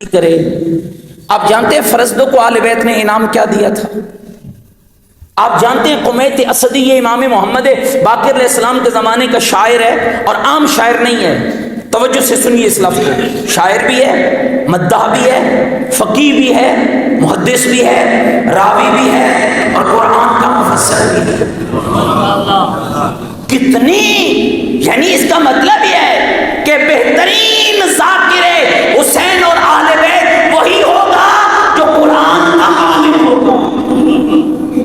کرے. آپ جانتے ہیں فرزدوں کو اہل بیت نے انعام کیا دیا تھا؟ آپ جانتے ہیں قمیت اسدی یہ امام محمد باقر علیہ السلام کے زمانے کا شاعر ہے اور عام شاعر نہیں ہے. توجہ سے سنیے اس لفظ کو. شاعر بھی ہے، مداح بھی ہے، فقیہ بھی ہے، محدث بھی ہے، راوی بھی ہے اور قرآن کا مفسر بھی ہے. کتنی، یعنی اس کا مطلب یہ ہے کہ بہترین ذاکر حسین اور اہل بیت وہی ہوگا جو قرآن کا عالم ہوگا،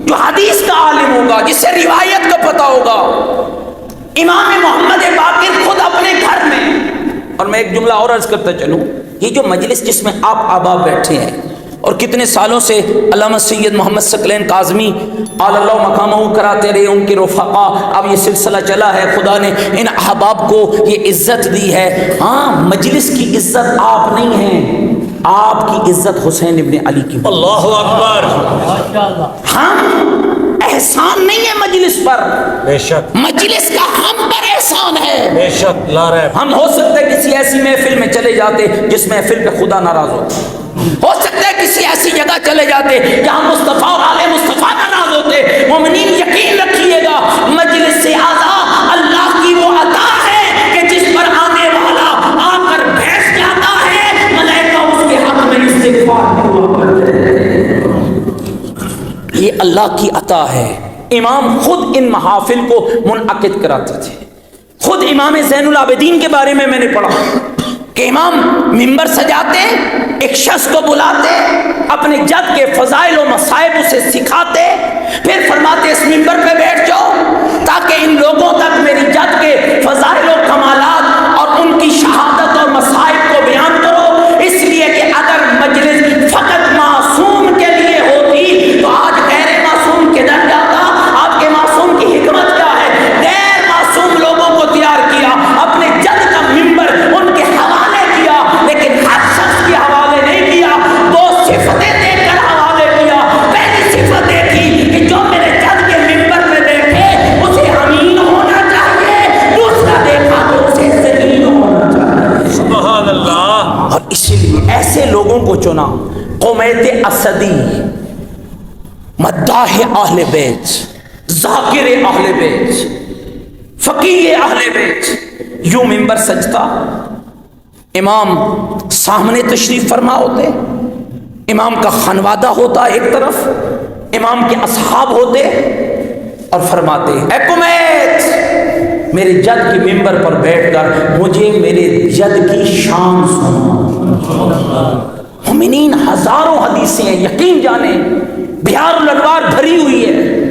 جو حدیث کا عالم ہوگا، جس سے روایت کا پتہ ہوگا. امام محمد باقر خود اپنے گھر میں، اور میں ایک جملہ اور عرض کرتا چلوں، یہ جو مجلس جس میں آپ آبا بیٹھے ہیں اور کتنے سالوں سے علامہ سید محمد ثقلین کاظمی علی اللہ مقامہ کراتے رہے، ان کے رفقا، اب یہ سلسلہ چلا ہے. خدا نے ان احباب کو یہ عزت دی ہے. ہاں، مجلس کی عزت آپ نہیں ہیں، آپ کی عزت حسین ابن علی کی. اللہ اکبر. ہم احسان نہیں ہے مجلس پر، بے شک مجلس کا ہم پر احسان ہے. بے شک لا ریب. ہم ہو سکتا ہے کسی ایسی محفل میں چلے جاتے جس محفل پہ خدا ناراض ہو سکتا ہے کسی ایسی جگہ چلے جاتے جہاں مصطفیٰ اور آل مصطفیٰ ناراض ہوتے. مومنین یقین رکھیے گا، مجلس سے اعلیٰ اللہ کی وہ عطا ہے کہ جس پر آنے والا آ کر بیٹھ جاتا ہے، ملائکہ اس کے حق میں استغفار دعا کرتے ہیں. یہ اللہ کی عطا ہے. امام خود ان محافل کو منعقد کراتے تھے. خود امام زین العابدین کے بارے میں نے پڑھا کہ امام ممبر سجاتے، ایک شخص کو بلاتے، اپنے جد کے فضائل و مصائب اسے سکھاتے، پھر فرماتے اس ممبر پہ بیٹھ جاؤ تاکہ ان لوگوں تک میری جد کے فضائل و کمالات اور ان کی شہادت اور مصائب کو بیان کرو. اس لیے کہ اگر مجلس فقط معصوم کے لیے ہوتی تو آج غیر معصوم کدھر جاتا. آپ کے معصوم کی حکمت کیا ہے؟ غیر معصوم لوگوں کو تیار کیا، اپنے جد کا ممبر ان کے حوالے کیا، لیکن ہر شخص کے حوالے نہیں کیا. دو صفتیں دے کر حوالے کیا. پہلی صفت دیکھی کہ جو میرے جد کے ممبر پہ بیٹھے اسے امین ہونا چاہیے، دوسرا دیکھا تو اسے ذلیل ہونا چاہیے. سبحان اللہ. اور اسی لیے ایسے لوگوں کو چنا. قمیت اسدی، مداح اہل بیت، ذاکر اہل بیت، فقیہ اہل بیت، یوں ممبر سجتا. امام سامنے تشریف فرما ہوتے، امام کا خانوادہ ہوتا ایک طرف، امام کے اصحاب ہوتے اور فرماتے اے قمیت، میرے جد کی ممبر پر بیٹھ کر مجھے میرے جد کی شان سنو. مومنین ہزاروں حدیثیں ہیں، یقین جانیں بہار الانوار بھری ہوئی ہے.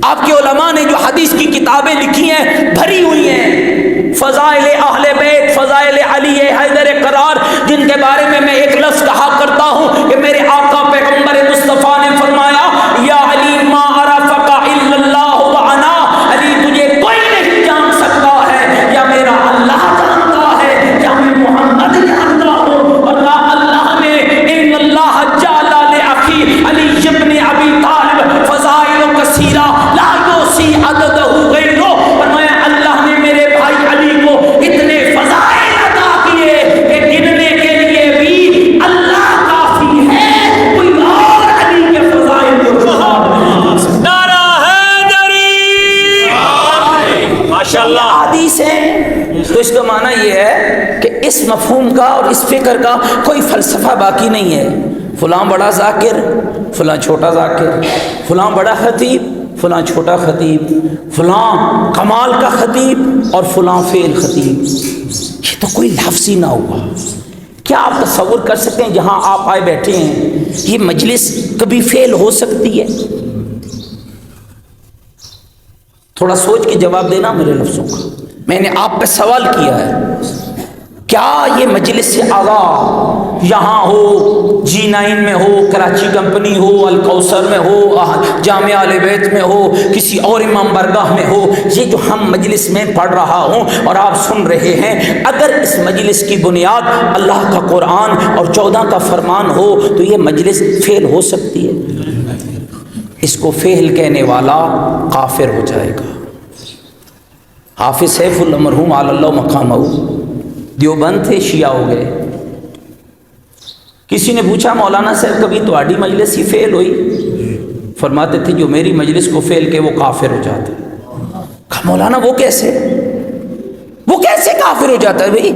آپ کے علماء نے جو حدیث کی کتابیں لکھی ہیں بھری ہوئی ہیں. فضائل اہل بیت، فضائل علی حیدر قرار، جن کے بارے میں ایک لفظ کہا کرتا ہوں کہ میرے آقا پیغمبر مصطفیٰ نے فرمایا یا علی ما عرفک الا اللہ وانا، علی تجھے کوئی نہیں جان سکتا ہے، یا میرا اللہ جانتا ہے یا میں محمد جانتا ہوں. اور اللہ نے ان اللہ جعل لاخی علی ابن ابی طالب فضائل کثیرہ لا یحصی عددہ غیرہ. فرمایا اللہ نے میرے بھائی علی کو اتنے فضائل عطا کیے کہ گننے کے لیے بھی اللہ کافی ہے، کوئی اور علی کے فضائل کو نعرہ حیدری. ماشاءاللہ. حدیث ہے. تو اس کا معنی یہ ہے کہ اس مفہوم کا اور اس فکر کا کوئی فلسفہ باقی نہیں ہے. فلاں بڑا ذاکر، فلاں چھوٹا ذاکر، فلاں بڑا خطیب، فلاں چھوٹا خطیب، فلاں کمال کا خطیب اور فلاں فعل خطیب. یہ تو کوئی لفظ ہی نہ ہوا. کیا آپ تصور کر سکتے ہیں جہاں آپ آئے بیٹھے ہیں یہ مجلس کبھی فعل ہو سکتی ہے؟ تھوڑا سوچ کے جواب دینا میرے لفظوں کا. میں نے آپ پہ سوال کیا ہے، کیا یہ مجلس سے آغا یہاں ہو، G9 میں ہو، کراچی کمپنی ہو، الکوثر میں ہو، جامعہ اہل بیت میں ہو، کسی اور امام برگاہ میں ہو، یہ جو ہم مجلس میں پڑھ رہا ہوں اور آپ سن رہے ہیں، اگر اس مجلس کی بنیاد اللہ کا قرآن اور 14 کا فرمان ہو تو یہ مجلس فعل ہو سکتی ہے؟ اس کو فعل کہنے والا کافر ہو جائے گا. حافظ سیف اللہ مرحوم علی اللہ مقامہ دیوبند تھے، شیعہ ہو گئے. کسی نے پوچھا مولانا صاحب کبھی تہاڈی مجلس ہی فیل ہوئی؟ فرماتے تھے جو میری مجلس کو فیل کے وہ کافر ہو جاتا ہے۔ کہا مولانا وہ کیسے کافر ہو جاتا ہے؟ بھئی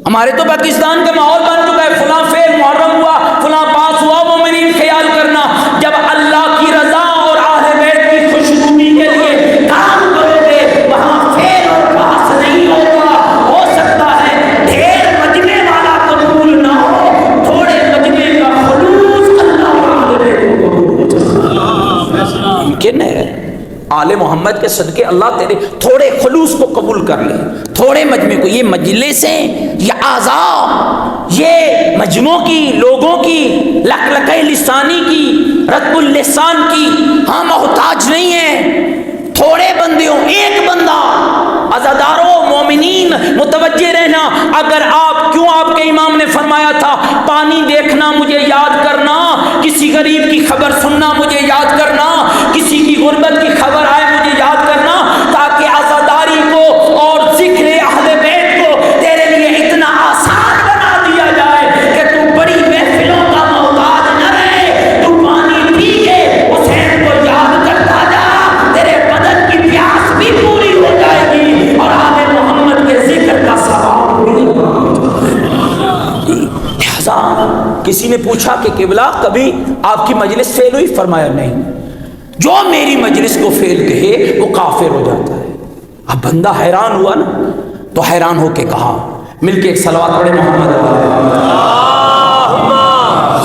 ہمارے تو پاکستان کا ماحول بن چکا ہے، فلاں فیل محرم ہوا، فلاں پاس ہوا، مومنین خیال کرنا جب اللہ کی رضا اور اہل بیت کی خوشنودی کے لیے کام کرو گے وہاں فیل اور پاس نہیں ہوگا۔ ہو سکتا ہے ڈھیر مجمع والا قبول نہ ہو، تھوڑے مجمع کا خلوص اللہ اور اہل بیت کو قبول ہوگا۔ ممکن ہے آل محمد کے صدقے اللہ تیرے تھوڑے خلوص کو قبول کر لے، تھوڑے مجمع کو۔ یہ مجلسیں، یہ اعضاء، یہ مجموع کی، لوگوں کی لکلکہ لسانی کی، رطب اللسان کی، ہاں محتاج نہیں ہے، تھوڑے بندیوں، ایک بندہ۔ عزاداروں، مومنین متوجہ رہنا، اگر آپ کے امام نے فرمایا تھا پانی دیکھنا مجھے یاد کرنا، کسی غریب کی خبر سننا مجھے یاد کرنا، کسی کی غربت کی خبر آئے مجھے یاد کرنا، تاکہ عزاداری کو اور ذکر اہل بیت کو تیرے لیے اتنا آسان بنا دیا جائے کہ تو بڑی محفلوں کا محتاج نہ رہے، تو پانی پی کے حسین کو یاد کرتا جا، تیرے بدن کی پیاس بھی پوری ہو جائے گی اور آل محمد کے ذکر کا ثواب بھی ہوگا۔ لہذا کسی نے پوچھا کہ قبلہ کبھی آپ کی مجلس فیل ہوئی؟ فرمایا نہیں، جو میری مجلس کو فیل کہے وہ کافر ہو جاتا ہے۔ اب بندہ حیران ہوا نا، تو حیران ہو کے کہا، مل کے ایک صلوات پڑھے محمد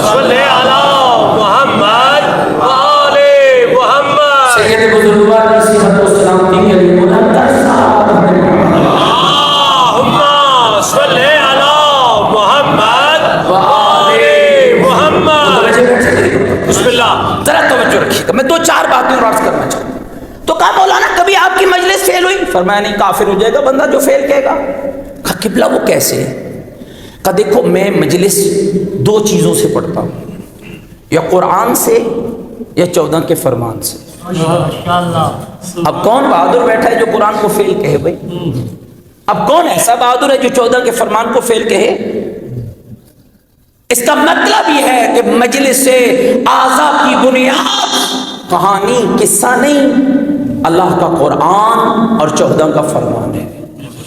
صلی علی محمد وآل محمد۔ سید بزرگوار کی صحت و سلامتی کے لیے مقدس اللہم صلی علی محمد وآل محمد۔ بسم اللہ، ذرا توجہ رکھیے گا، میں دو چار باتیں اور عرض کرنا چاہوں۔ تو کہا مولانا کبھی آپ کی مجلس فیل ہوئی؟ فرمایا نہیں، کافر ہو جائے گا بندہ جو فیل کہے گا۔ کہا قبلہ وہ کیسے ہے؟ کہا دیکھو میں مجلس دو چیزوں سے پڑھتا ہوں، یا قرآن سے یا 14 کے فرمان سے۔ اب کون بہادر بیٹھا ہے جو قرآن کو فیل کہے؟ بھائی اب کون ایسا بہادر ہے جو 14 کے فرمان کو فیل کہے؟ اس کا مطلب یہ ہے کہ مجلس سے اعضاء کی بنیاد کہانی قصہ نہیں، اللہ کا قرآن اور 14 کا فرمان ہے۔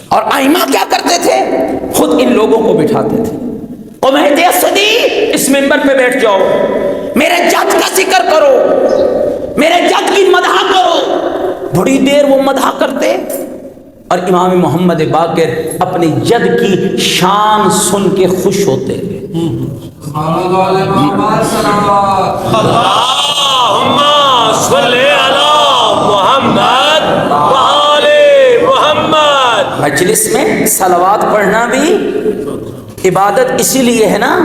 اور ائمہ کیا کرتے تھے؟ خود ان لوگوں کو بٹھاتے تھے، قمیت اسدی اس منبر پہ بیٹھ جاؤ، میرے جد کا ذکر کرو، میرے جد کی مدح کرو۔ بڑی دیر وہ مدح کرتے اور امام محمد باقر اپنی جد کی شان سن کے خوش ہوتے ہیں۔ اللہم صلی علی محمد وآل محمد۔ مجلس میں صلوات پڑھنا بھی عبادت اسی لیے ہے نا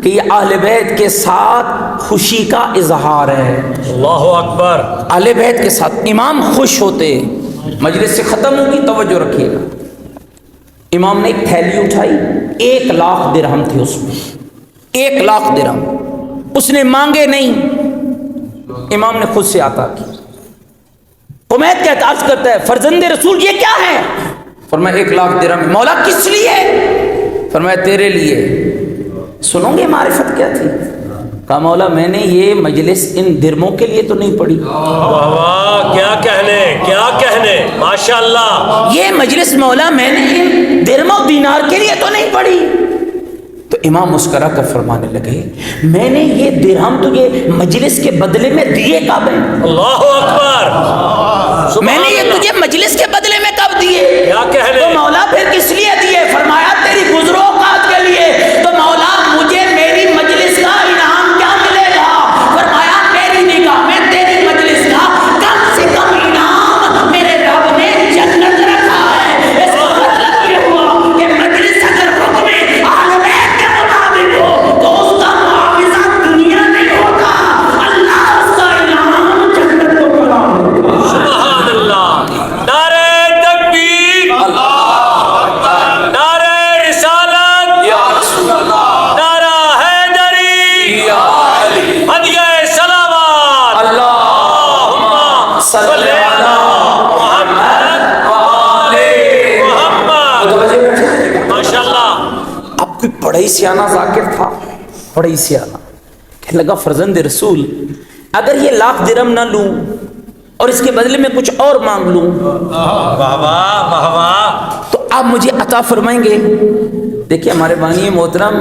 کہ یہ اہل بیت کے ساتھ خوشی کا اظہار ہے۔ اللہ اکبر۔ اہل بیت کے ساتھ امام خوش ہوتے۔ مجلس سے ختم ہوگی، توجہ رکھیے گا، امام نے ایک تھیلی اٹھائی، 1 لاکھ درہم تھے اس میں، 1 لاکھ درہم، اس نے مانگے نہیں، امام نے خود سے عطا کی۔ قمیت کا اعتراض کرتا ہے فرزند رسول یہ کیا ہے؟ فرمایا 1 لاکھ درہم۔ مولا کس لیے؟ فرمایا تیرے لیے۔ سنو گے معرفت کیا تھی؟ کہا مولا میں نے یہ مجلس ان درموں کے لیے تو نہیں پڑھی۔ واہ واہ، کیا کہنے، ماشاءاللہ۔ یہ مجلس مولا میں نے ان درم و دینار کے لیے تو نہیں پڑھی۔ تو امام مسکرا کر فرمانے لگے میں نے یہ درہم تجھے مجلس کے بدلے میں دیے کب ہیں؟ اللہ اکبر۔ میں نے یہ تجھے مجلس کے بدلے میں کب دیے؟ کیا کہنے؟ تو مولا پھر کس لیے دیے؟ فرمایا تیری گزرو اوقات کے لیے۔ تو مولا مجھے میری مجلس کا انعام کیا ملے گا؟ فرمایا میری نگاہ میں تیری مجلس کا کم سے کم انعام میرے رب نے جنت رکھا ہے۔ اس کا مطلب یہ ہوا کہ مجلس اگر حکم اہل بیت کے مطابق ہو تو اس کا معاوضہ دنیا نہیں ہوتا، اللہ اس کا انعام جنت کو بنا ہوگا۔ سبحان اللہ۔ نعرہ تکبیر، نعرہ رسالت، نعرہ حیدری، ہدیہ صلوات، اللہم صلی علی محمد وآل محمد۔ ماشاءاللہ۔ اب کوئی بڑا ہی سیانہ ذاکر تھا، بڑا ہی سیاح کہنے لگا فرزند رسول اگر یہ 1,00,000 درہم نہ لوں اور اس کے بدلے میں کچھ اور مانگ لوں تو آپ مجھے عطا فرمائیں گے؟ دیکھیے ہمارے بانی محترم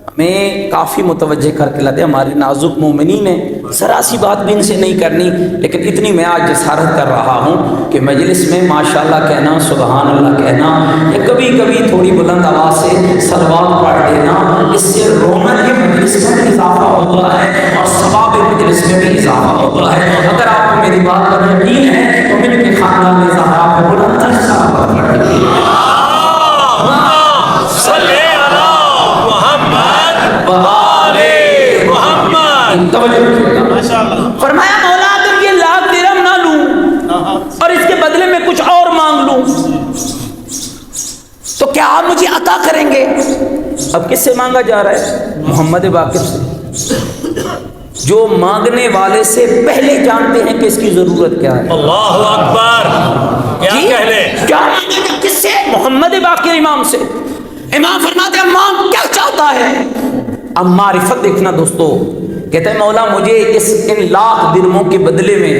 ہمیں کافی متوجہ کر کے لاتے، ہمارے نازک مومنین ہیں، ذرا سی بات بھی ان سے نہیں کرنی، لیکن اتنی میں آج جسارت کر رہا ہوں کہ مجلس میں ماشاءاللہ کہنا، سبحان اللہ کہنا، یا کبھی کبھی تھوڑی بلند آواز سے صلوات پڑھ دینا، اس سے رونق مجلس میں اضافہ ہوتا ہے اور ثواب مجلس میں بھی اضافہ ہوتا ہے۔ اگر آپ کو میری بات پر یقین ہے تو مل کے خاندان میں زہرا کو بلند تر صلوات پڑھ دیجیے۔ فرمایا مولا اگر یہ 1,00,000 درہم نہ لوں اور اس کے بدلے میں کچھ اور مانگ لوں تو کیا آپ مجھے عطا کریں گے؟ اب کس سے مانگا جا رہا ہے؟ محمد باقر سے، جو مانگنے والے سے پہلے جانتے ہیں کہ اس کی ضرورت کیا ہے۔ اللہ اکبر، کیا کہہ لیں؟ کیا مانگے گا؟ کس سے؟ محمد باقر امام سے۔ امام فرماتے ہیں مانگ کیا چاہتا ہے؟ اب معرفت دیکھنا دوستو، کہتے ہیں مولا مجھے ان 1,00,000 درہموں کے بدلے میں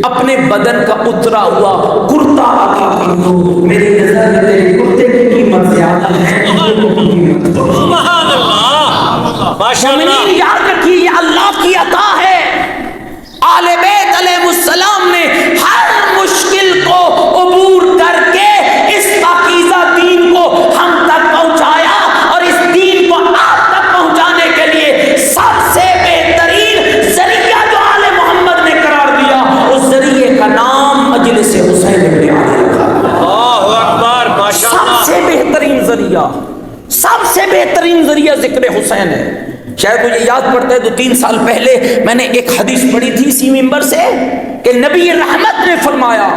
اپنے بدن کا اترا ہوا کرتا عطا کر دو، میری نظر میں تیرے کرتے کی قیمت زیادہ ہے۔ سبحان اللہ، ماشاءاللہ۔ مومنین یاد رکھیے یہ اللہ کی عطا ہے۔ آل بیت علیہ السلام نے ہر مشکل کو عبور کر کے اس پاکیزہ دین کو ہم تک پہنچایا، اور اس دین کو آپ تک پہنچانے کے لیے سب سے بہترین ذریعہ جو آل محمد نے قرار دیا، اس ذریعے کا نام مجلس حسین ابن علی رکھا۔ اللہ اکبر، ماشاءاللہ۔ سب سے بہترین ذریعہ، سب سے بہترین ذریعہ ذکر حسین ہے۔ شاید مجھے یاد پڑتا ہے 2-3 سال پہلے میں نے ایک حدیث پڑھی تھی اسی منبر سے کہ نبی رحمت نے فرمایا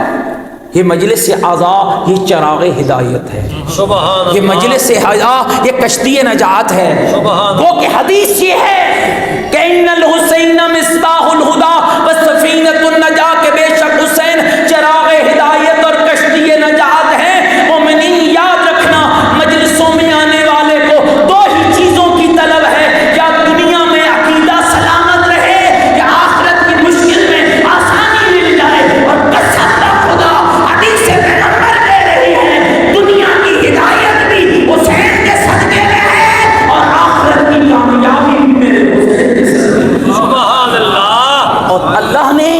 یہ مجلس اعضا یہ چراغ ہدایت ہے، سبحان اللہ، یہ مجلس اعضا یہ کشتی نجات ہے۔ سبحان وہ کہ حدیث یہ ہے کہ ان الحسین مصباح الہدا وسفینۃ النجاہ، کہ بے شک حسین چراغ ہدایت اور کشتی نجات ہے۔ مومنین یاد رکھنا مجلسوں میں آنے والے کو 2 ہی چیزوں کی طلب ہے، یا دنیا میں عقیدہ سلامت رہے یا آخرت کی مشکل میں آسانی مل جائے، اور قسم خدا حدیث پیغمبر دے رہی ہے دنیا کی ہدایت بھی حسین کے صدقے میں ہے اور آخرت کی کامیابی بھی میرے حسین کے صدقے میں۔ سبحان اللہ۔ اور اللہ نے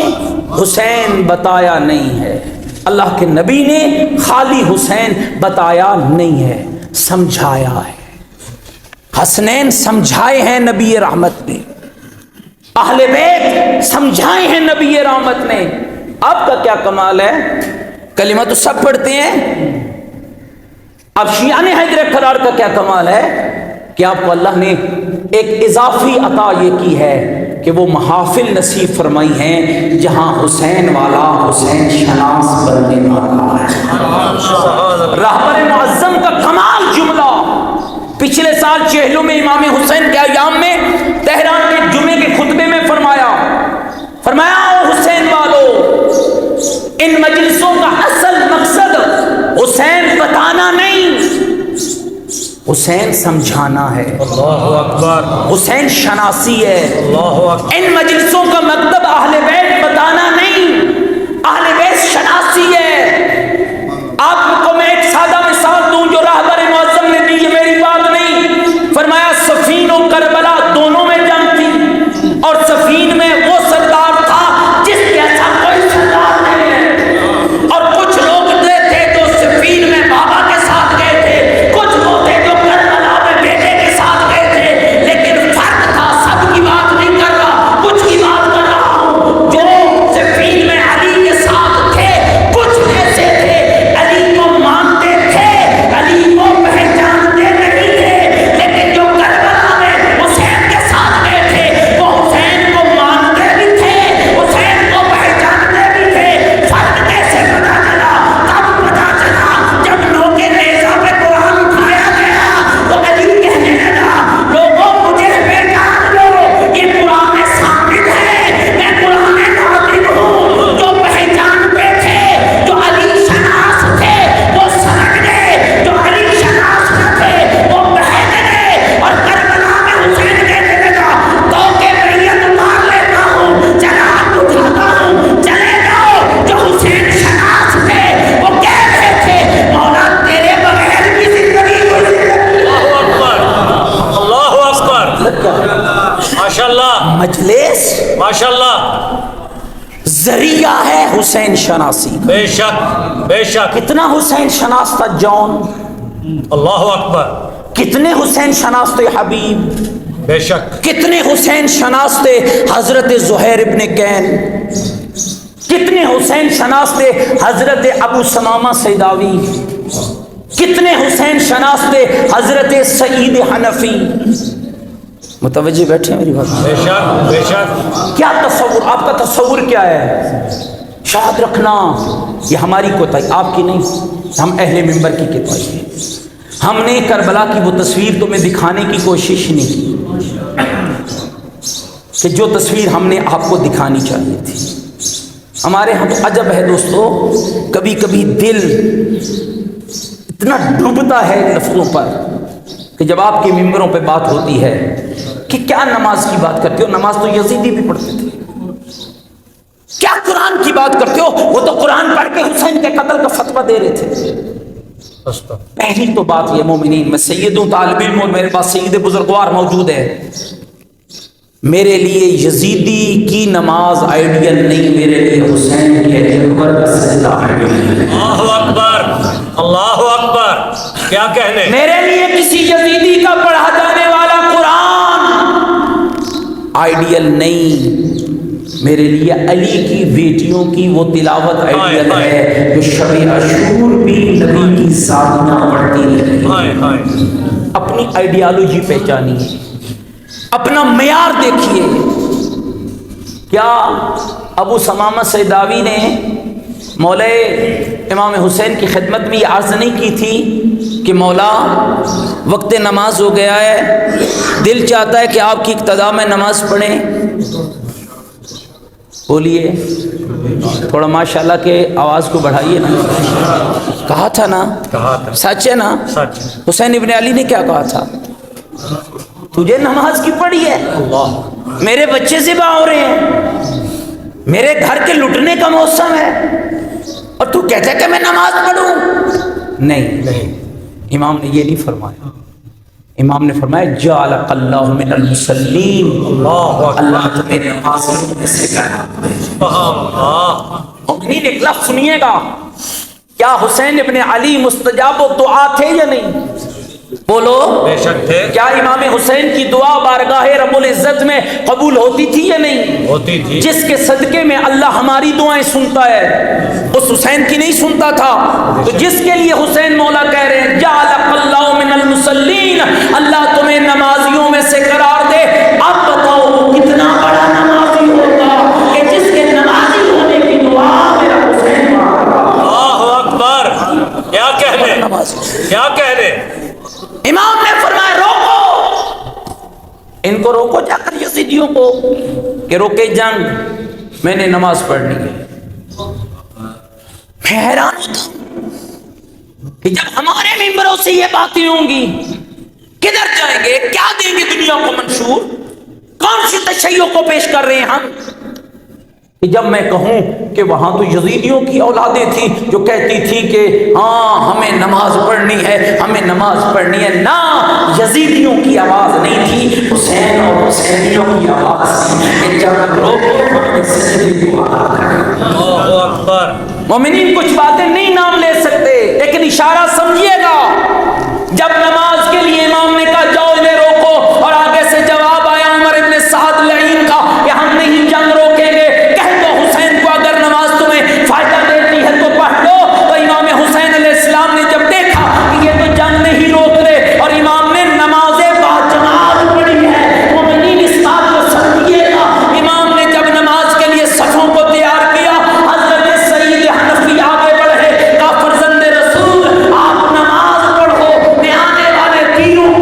حسین بتایا نہیں ہے، اللہ کے نبی نے خالی حسین بتایا نہیں ہے، سمجھایا ہے۔ حسنین سمجھائے ہیں نبی رحمت نے، اہل بیت سمجھائے ہیں نبی رحمت نے۔ آپ کا کیا کمال ہے؟ کلمہ تو سب پڑھتے ہیں، اب شیعہ حیدر قرار کا کیا کمال ہے کہ آپ کو اللہ نے ایک اضافی عطا یہ کی ہے کہ وہ محافل نصیب فرمائی ہیں جہاں حسین والا حسین شناس بننے والا ہے۔ رہبر معظم کا کمال جملہ پچھلے سال چہلوں میں امام حسین کے ایام میں تہران کے جمعے کے خطبے میں فرمایا او حسین والو، ان مجلسوں کا اصل مقصد حسین بتانا نہیں، حسین سمجھانا ہے۔ اللہ اکبر، حسین شناسی ہے۔ اللہ اکبر۔ ان مجلسوں کا مطلب اہل بیت بتانا نہیں، اہل بیت شناسی ہے۔ آپ کو میں ایک سادہ مثال دوں جو رہبر معظم نے دی، یہ میری بات نہیں۔ فرمایا صفین و کربلا دونوں میں جنگ تھی، اور صفین میں وہ سردار تھا جس جیسا کوئی سردار نہیں ہے، اور کچھ لوگ تھے جو صفین میں بابا کے ساتھ گئے تھے، کچھ لوگ تھے جو کربلا میں بیٹے کے ساتھ گئے تھے، لیکن فرق تھا، سب کی بات نہیں کر رہا، کچھ کی بات کر رہا ہوں۔ جو صفین میں علی کے ساتھ تھے، کچھ مجلس ماشاءاللہ، ذریعہ ہے حسین شناسی کا۔ بے شک بے شک، کتنا حسین شناس تھا جان، اللہ اکبر، کتنے حسین شناس تھے حبیب، بے شک، کتنے حسین شناس تھے حضرت زہیر ابن کین، کتنے حسین شناس تھے حضرت ابو سمامہ سیداوی، کتنے حسین شناس تھے حضرت سعید حنفی۔ متوجہ بیٹھے میری بات؟ بے شک بے شک، کیا تصور، آپ کا تصور کیا ہے؟ شاید رکھنا یہ ہماری کوتاہی، آپ کی نہیں، ہم اہل منبر کی کوتاہی ہے۔ ہم نے کربلا کی وہ تصویر تمہیں دکھانے کی کوشش نہیں کی کہ جو تصویر ہم نے آپ کو دکھانی چاہیے تھی۔ ہمارے ہاں تو عجب ہے دوستو، کبھی کبھی دل اتنا ڈوبتا ہے لفظوں پر کہ جب آپ کے ممبروں پہ بات ہوتی ہے کہ کیا نماز کی بات کرتے ہو، نماز تو یزیدی بھی پڑھتے تھے، کیا قرآن کی بات کرتے ہو، وہ تو قرآن پڑھ کے حسین کے قتل کا فتویٰ دے رہے تھے۔ پہلی تو بات یہ مومنین، میں سید ہوں، طالب علم، اور میرے پاس سید بزرگوار موجود ہے، میرے لیے یزیدی کی نماز آئیڈیل نہیں، میرے لیے حسین کے اکبر کا سجدہ آئیڈیل ہے۔ اللہ اکبر اللہ اکبر، کیا کہنے، میرے لیے کسی یزیدی کا پڑھا جانے والا قرآن آئیڈیل نہیں، میرے لیے علی کی بیٹیوں کی وہ تلاوت آئیڈیل ہے جو شب عاشور بھی نبی کی سادیاں پڑھتی رہی۔ ہائے ہائے، اپنی آئیڈیالوجی پہچانیے، اپنا معیار دیکھیے۔ کیا ابو سمامہ سیداوی نے مولا امام حسین کی خدمت میں یہ عرض نہیں کی تھی کہ مولا وقت نماز ہو گیا ہے، دل چاہتا ہے کہ آپ کی اقتداء میں نماز پڑھیں؟ بولیے تھوڑا ماشاءاللہ کے آواز کو بڑھائیے نا۔ کہا تھا نا، کہا تھا، سچ ہے نا؟ سچ، حسین ابن علی نے کیا کہا تھا؟ تجھے نماز کی پڑھی ہے، اللہ، میرے بچے ذبح ہو رہے ہیں، میرے گھر کے لٹنے کا موسم ہے، اور تو کہتا ہے کہ میں نماز پڑھوں؟ نہیں، امام نے یہ نہیں فرمایا، امام نے فرمایا جعلک اللہ من المصلین، اللہ تمہیں نمازیوں میں سے کرا۔ مومنین ایک لفظ سنیے گا، کیا حسین ابن علی مستجاب الدعا تھے یا نہیں؟ بولو، بے شک تھے، کیا امام حسین کی دعا بارگاہ رب العزت میں قبول ہوتی تھی یا نہیں؟ ہوتی تھی، جس کے صدقے میں اللہ ہماری دعائیں سنتا ہے، اس حسین کی نہیں سنتا تھا؟ تو جس کے لیے حسین مولا کہہ رہے ہیں جعلک اللہ من المصلین، اللہ تمہیں نمازیوں میں سے قرار دے۔ اب بتاؤ وہ کتنا بڑا نمازی ہوگا کہ جس کے نمازی ہونے کی دعا میرا حسین مانگا۔ اللہ اکبر، کیا کہنے، کیا کہنے، امام نے فرمایا روکو ان کو، روکو جا کر یزیدیوں کو کہ روکے جنگ، میں نے نماز پڑھنی ہے۔ میں حیران ہوتا ہوں کہ جب ہمارے ممبروں سے یہ باتیں ہوں گی کدھر جائیں گے، کیا دیں گے دنیا کو منشور، کون سی تشیع کو پیش کر رہے ہیں ہم؟ کہ جب میں کہوں کہ وہاں تو یزیدیوں کی اولادیں تھیں جو کہتی تھی کہ ہاں ہمیں نماز پڑھنی ہے، ہمیں نماز پڑھنی ہے، نہ یزیدیوں کی آواز نہیں تھی، حسین اور حسینیوں کی آواز تھی کہ جب اللہ اکبر، مومنین کچھ باتیں نہیں نام لے سکتے لیکن اشارہ سمجھیے گا۔ جب نماز کے لیے امام نے کہا جاؤ انہیں روکو، اور آگے سے جواب آیا عمر ابن سعد لعین کا کہ ہم نہیں جنگ روکیں گے، کہہ دو حسین کو اگر نماز تمہیں فائدہ دیتی ہے تو پڑھ لو۔ تو امام حسین علیہ السلام نے جب دیکھا کہ یہ تو جنگ نہیں روک رہے اور امام نے نماز باجماعت پڑھی ہے، مومنین اس بات کو سمجھیے گا، امام نے جب نماز کے لیے صفوں کو تیار کیا، حضرت سعید حنفی آگے بڑھے، کہا فرزند رسول آپ نماز پڑھو، میں آنے والے تیروں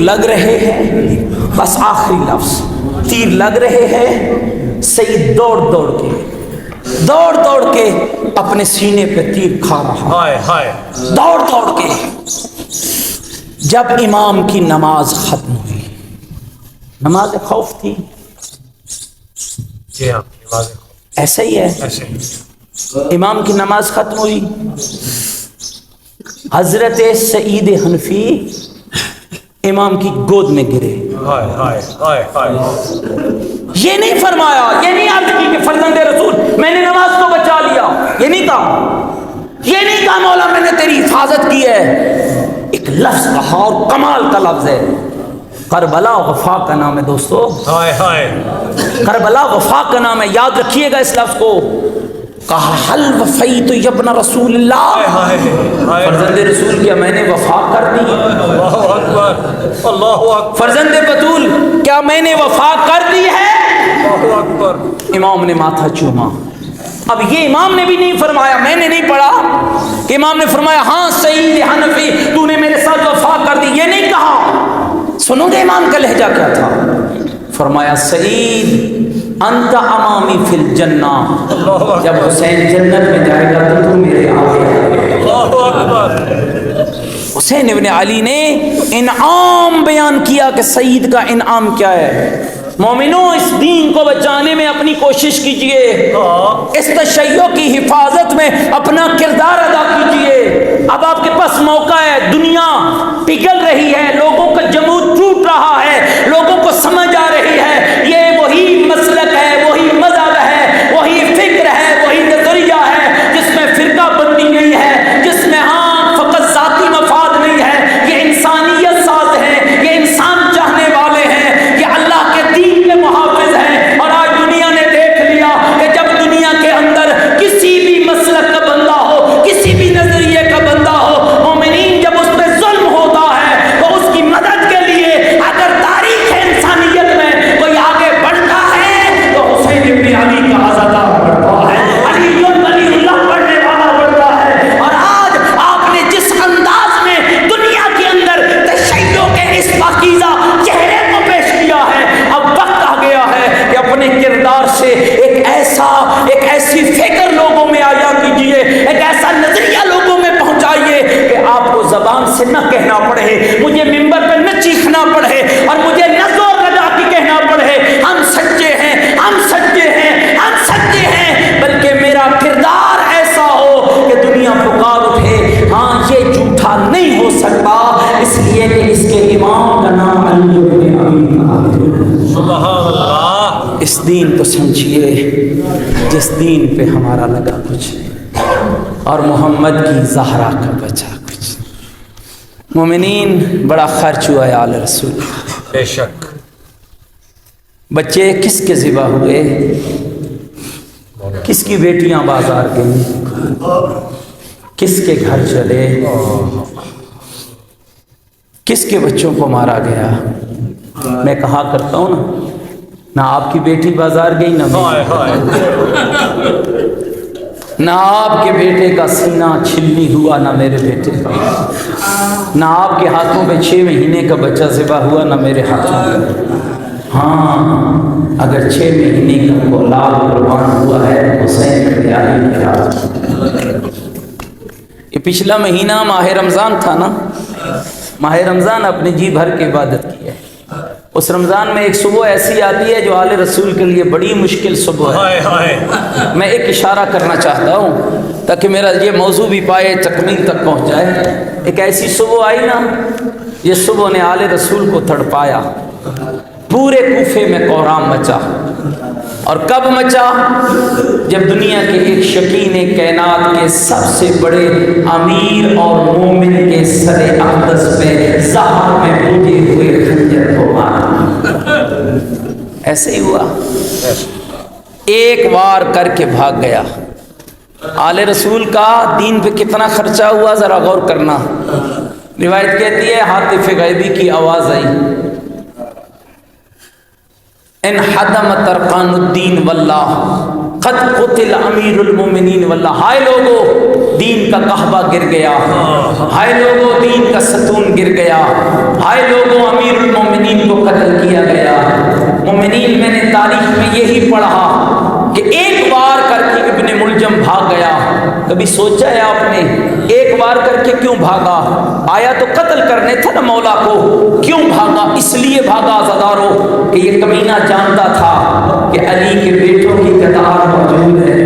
لگ رہے ہیں، بس آخری لفظ، تیر لگ رہے ہیں، سعید دوڑ دوڑ کے اپنے سینے پہ تیر کھا رہا، ہائے ہائے، دوڑ کے۔ جب امام کی نماز ختم ہوئی، نماز خوف تھی، جی ہاں، نماز ایسا ہی ہے، ایسے امام کی نماز ختم ہوئی، حضرت سعید حنفی امام کی گود میں گرے۔ ہائے ہائے ہائے ہائے، یہ نہیں فرمایا، یہ نہیں عرض کی کہ فرزند رسول میں نے نماز کو بچا لیا، یہ نہیں کہا مولا میں نے تیری حفاظت کی ہے، ایک لفظ کہا اور کمال کا لفظ ہے، کربلا وفا کا نام ہے دوستو، ہائے ہائے، کربلا وفا کا نام ہے، یاد رکھیے گا اس لفظ کو، کہا حل وفیت یبن رسول اللہ، ہائے ہائے، فرزند رسول کیا میں نے وفا کر دی؟ اللہ اکبر، اللہ اکبر، فرزند بطول کیا میں نے وفا کر دی ہے؟ اللہ اکبر۔ امام نے ماتھا چوما۔ اب یہ امام نے بھی نہیں فرمایا، میں نے نہیں پڑھا، امام نے فرمایا ہاں سعید حنفی تو نے میرے ساتھ وفا کر دی، یہ نہیں کہا۔ سنو گے امام کا لہجہ کیا تھا؟ فرمایا سعید انت امامی فی الجنہ، جب حسین جنت میں جائے گا تو میرے آگے۔ اللہ اکبر، حسین ابن علی نے انعام بیان کیا کہ سعید کا انعام کیا ہے۔ مومنوں اس دین کو بچانے میں اپنی کوشش کیجئے، اس تشیع کی حفاظت میں اپنا کردار ادا کیجئے۔ اب آپ کے پاس موقع ہے، دنیا پگھل رہی ہے، لوگوں کا جمود ٹوٹ رہا ہے، لوگوں کو سمجھ آ رہی ہے یہ وہی مسلک ہے، وہی مذہب ہے، وہی فکر ہے، وہی نظریہ ہے جس میں فرقہ بندی نہیں ہے، جس میں ہاں فقط ذاتی مفاد نہیں ہے، یہ انسانیت ساز ہے، یہ انسان چاہنے والے ہیں، یہ اللہ کے دین کے محافظ ہیں۔ اور آج دنیا نے دیکھ لیا کہ جب دنیا کے اندر کسی بھی مسلک کا بندہ ہو، کسی بھی نظریے کا بندہ ہو، مومنین جب اس پہ ظلم ہوتا ہے تو اس کی مدد کے لیے اگر تاریخ انسانیت میں کوئی آگے بڑھتا ہے تو حسین ابن علی کا عزادار بڑھتا ہے، علی اللہ پڑھنے والا بڑھتا ہے۔ اور آج آپ نے جس انداز میں دنیا کے اندر تشیع کے اس پاکیزہ چہرے کو پیش کیا ہے، اب وقت آ گیا ہے کہ اپنے کردار سے ایک ایسی فکر لوگوں میں آیا کیجئے، ایک ایسا نظریہ لوگوں میں پہنچائیے کہ آپ کو زبان سے نہ کہنا پڑے، مجھے ممبر پہ نہ چیخنا پڑے اور مجھے نہ زور لگا کے کہنا پڑے ہم سچے ہیں، ہم سچے ہیں، ہم سچے ہیں، بلکہ میرا کردار ایسا ہو کہ دنیا پکار اٹھے ہاں یہ جھوٹا نہیں ہو سکتا، اس لیے کہ اس کے امام کا نام علی بن ابی طالب۔ سبحان اللہ۔ اس دین کو سمجھیے جس دین پہ ہمارا لگا کچھ اور محمد کی زہرا کا بچا کچھ۔ مومنین بڑا خرچ ہوا ہے آل رسول، بے شک، بچے کس کے ذبح ہوئے، کس کی بیٹیاں بازار گئیں، کس کے گھر چلے، کس کے بچوں کو مارا گیا۔ میں کہا کرتا ہوں نہ آپ کی بیٹی بازار گئی، نہ ہائے ہائے، نہ آپ کے بیٹے کا سینہ چھلنی ہوا، نہ میرے بیٹے کا، نہ آپ کے ہاتھوں پہ 6 مہینے کا بچہ ذبح ہوا، نہ میرے ہاتھوں پہ۔ ہاں اگر 6 مہینے کا اولاد قربان ہوا ہے تو حسین ابن علی کے ہاتھ۔ یہ پچھلا مہینہ ماہ رمضان تھا نا، ماہ رمضان اپنے جی بھر کے عبادت کی ہے۔ اس رمضان میں ایک صبح ایسی آتی ہے جو آل رسول کے لیے بڑی مشکل صبح ہے۔ ہائے ہائے، میں ایک اشارہ کرنا چاہتا ہوں تاکہ میرا یہ موضوع بھی پائے تکمیل تک پہنچ جائے۔ ایک ایسی صبح آئی نا، یہ صبح نے آل رسول کو تڑپایا، پورے کوفے میں کوہرام مچا۔ اور کب مچا؟ جب دنیا کے ایک شکین کائنات کے سب سے بڑے امیر اور مومن کے سر اقدس پہ زہر میں بوجھے ہوئے خنجر کو مارا۔ ایسے ہی ہوا، ایک وار کر کے بھاگ گیا۔ آل رسول کا دین پہ کتنا خرچہ ہوا ذرا غور کرنا۔ روایت کہتی ہے ہاتف غیبی کی آواز آئی، انحدم ترکان الدین واللہ قد قتل امیر المومنین واللہ، ہائے لوگو دین دین کا کعبہ گر گیا، ہائے لوگوں دین کا ستون گر گیا، ہائے لوگوں امیر المومنین کو قتل کیا گیا۔ مومنین میں نے تاریخ میں یہی پڑھا کہ ایک وار کر کے ابن ملجم بھاگ گیا۔ کبھی سوچا ہے آپ نے ایک وار کر کے کیوں بھاگا؟ آیا تو قتل کرنے تھا نا مولا کو، کیوں بھاگا؟ اس لیے بھاگا عزادارو کہ یہ کمینہ جانتا تھا کہ علی کے بیٹوں کی قطار موجود ہے،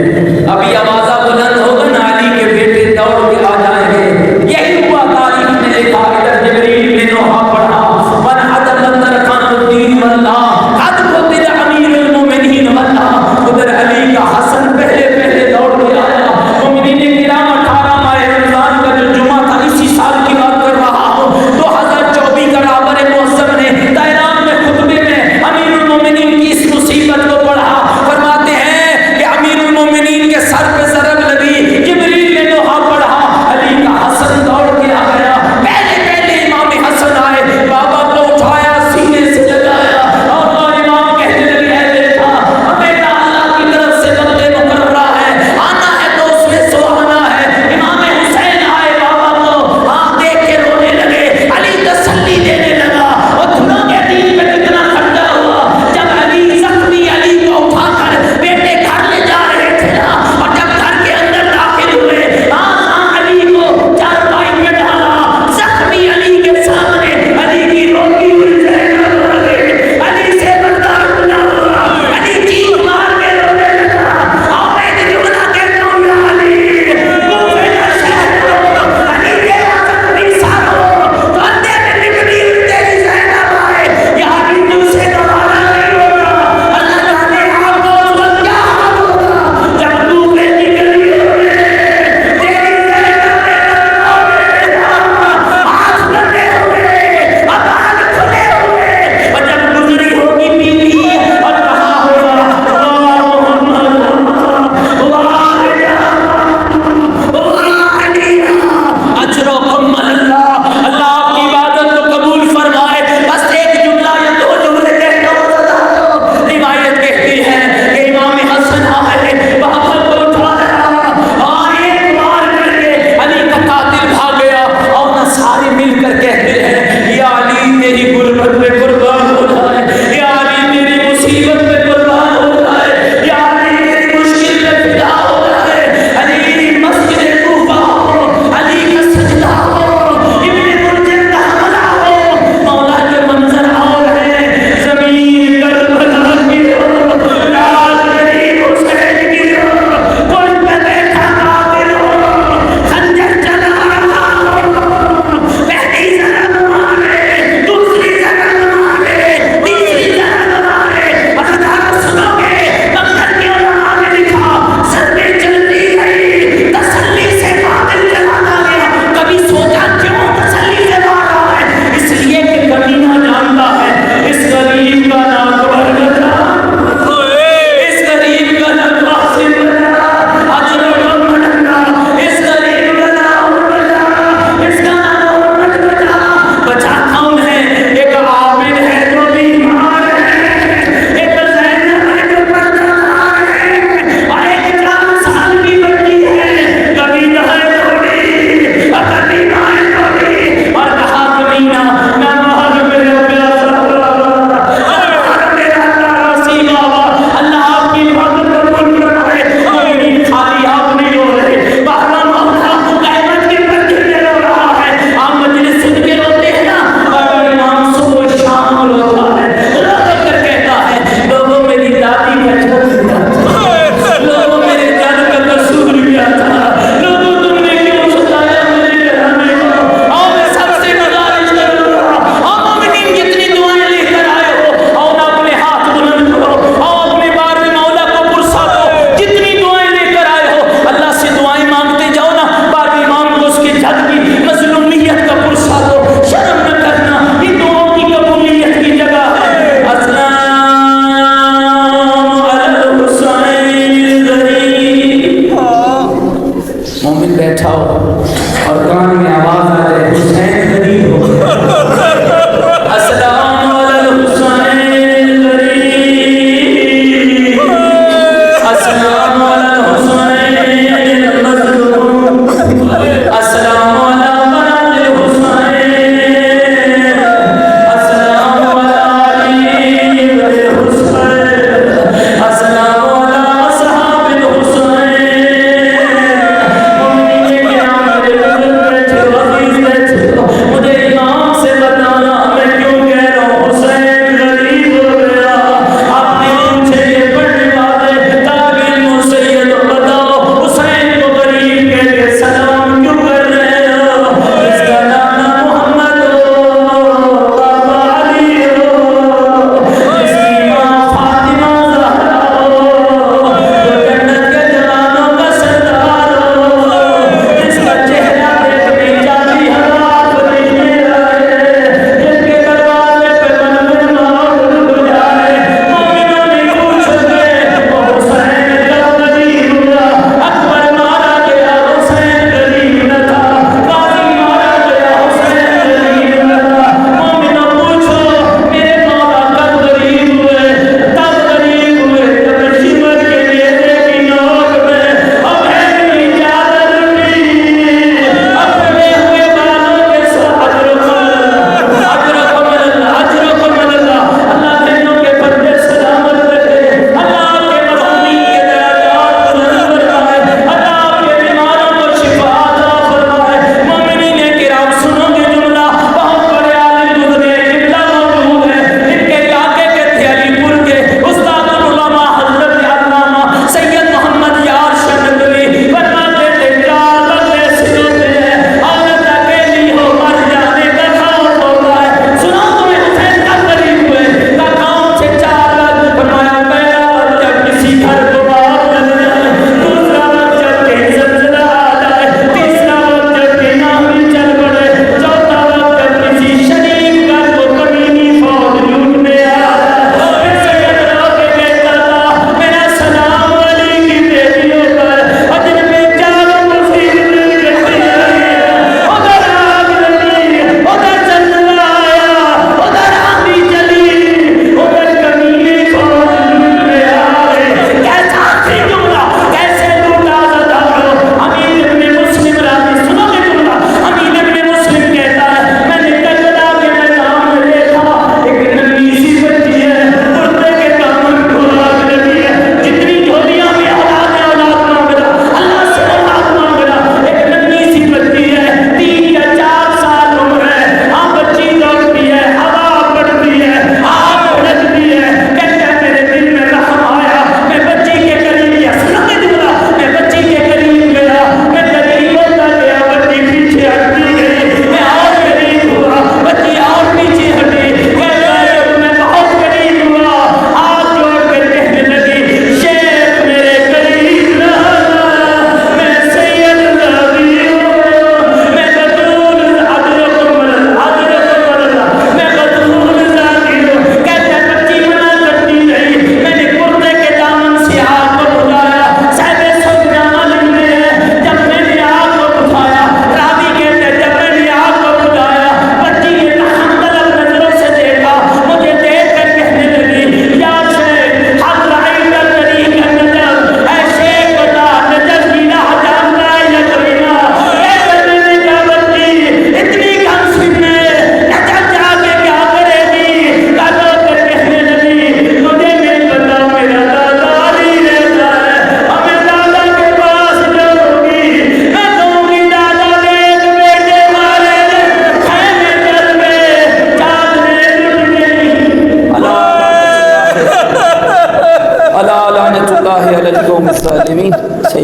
ابھی آوازہ بلند ہوگا نا علی کے بیٹے دوڑ کے آ جائیں گے۔ یہی ہوا تاریخ میں لکھا، ادھر جبریل نے نوحہ پڑھا من عدل اندر خان الدین واللہ قد قتل امیر المومنین واللہ، ادھر علی کا حسن پہلے پہلے دوڑ کے آیا۔ مومنین کرام 18 ماہ رمضان کا جو جمعہ تھا، اسی سال کی بات کر رہا ہوں، 2024 کا رابر معظم نے تہران میں خطبے میں امیر المومنین کی اس مصیبت کو پڑھا۔ فرماتے ہیں کہ امیر المومنین کے سر پہ ضرب لگی، جبریل نے نوحہ پڑھا، علی کا حسن دوڑ کے آ گیا۔ پہلے پہلے امام حسن آئے، بابا کو اٹھایا، سینے سے لگایا، اور امام کہنے لگے اے بیٹا، بیٹا اللہ کی طرف سے وقت مقررہ ہے، آنا ہے تو اس میں سو آنا ہے۔ امام حسین آئے، بابا کو آنکھ دیکھ کے رونے لگے، علی تسلی دینے لگا۔ اور دھنوں کے دین میں کتنا خرچہ ہوا جب علی زخمی علی کو اٹھا کر بیٹے گھر لے جا رہے تھے نا، اور جب گھر کے اندر داخل ہوئے، علی کو چارپائی میں ڈالا، زخمی علی کے سامنے علی کی روتی ہوئی زینب رو گئی، علی سے برداشت نہ ہوا، علی چیخ مار کے رونے لگا، اور میں ایک جملہ کہتا ہوں یا علی کوفے کا شہر ہو، علی تیرا زخمی سر ہو، تو اندھے میں جبریل تیری زینب آئے، یا علی تم سے دوبارہ نہیں ہوگا، اللہ جانے آپ کو اس وقت کیا حال ہوگا جب کوفے کی گلیوں میں تیری زینب ہاتھ بندھے ہوئے، ابان کھلے ہوئے، اور جب گزری ہوگی بیوی اور کہا ہوگا اجرکم اللہ، اللہ آپ کی عبادت کو قبول فرمائے۔ بس ایک جملہ یا دو جملے کہتا ہوں، روایت کہتی ہے کہ امام حسن آئے، بابا کو اٹھایا، اور ایک بار کر کے علی کا قاتل بھاگ گیا، اور نہ سارے مل کر کہتے ہیں یا علی تیری غربت میں قربان ہو جائے، یا علی تیری مصیبت میں قربان ہو جائے، یا علی تیری مشکل میں فدا ہو جائے، علی مسجد کوفہ ہو، علی کا سجدہ ہو، ابن ملجم کا حملہ ہو، مولا کے منظر اور ہے، زمین کربلا کی ہو، لال غریب حسین کی ہو، کوئی پہ بیٹھا قاتل ہو، خنجر چلا رہا ہو، پہلی ضرب مارے، دوسری ضرب مارے، تیسری ضرب مارے، عزادارو سنو گے، مقتل کے علماء نے لکھا، ضربیں چلتی رہی، تسلی سے قاتل چلاتا گیا۔ کبھی سوچا کیوں تسلی سے مار رہا ہے؟ اس لیے کہ کمینہ جانتا ہے اس غریب کا نام قبر بتا، اس غریب کا نام قاسم بتا، اجرکم اللہ، اس غریب کا نام بتا، اس کا نام احمد بتا۔ بچا کون ہے؟ ایک عابد ہے جو بیمار ہے، ایک زینب ہے جو پردہ دار ہے، اور ایک 4 سال کی بچی ہے، کبھی دائیں دوڑی، کبھی بائیں دوڑی، اور کہا کمینہ میں باہر میرے پیاسا باہر میرا راسی بابا، اللہ آپ کی عبادت قبول فرمائے۔ مومنین خالی آپ نہیں ہو رہے، باہر مولا قیامت کے پردے میں رو رہا ہے۔ آپ مجلس سن کے روتے ہیں نا، اور امام صبح شام روتا ہے، رو کر کہتا ہے لوگوں میری دادی کا جھل دیا تھا، لوگوں میرے جد کا قصور کیا تھا، لوگوں تم نے کیوں ستایا میرے گھرانے کو، اور میں سب سے گزارش کروں گا، اور مومنین جتنی دعائیں لے کر آئے ہو، اور اپنے ہاتھ بلند کرو، اور اپنے بار میں مولا کو پرسا دو، جتنی دعائیں لے کر آئے ہو اللہ سے دعائیں مانگتے جاؤ نا، بار امام کو اس کے جد کی مظلومیت کا پرسا دو، شرم نہ کرنا، یہ دعاؤں کی قبولیت کی جگہ ہے۔ السلام علی الحسین غریب، مومن بیٹھا ہو اور کان میں آواز آ جائے حسین غریب ہو، السلام علی الحسین غریب، السلام علی الحسین مظلوم،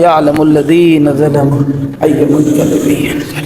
وَسَيَعْلَمُ الَّذِينَ ظَلَمُوا أَيَّ مُنْقَلِبٍ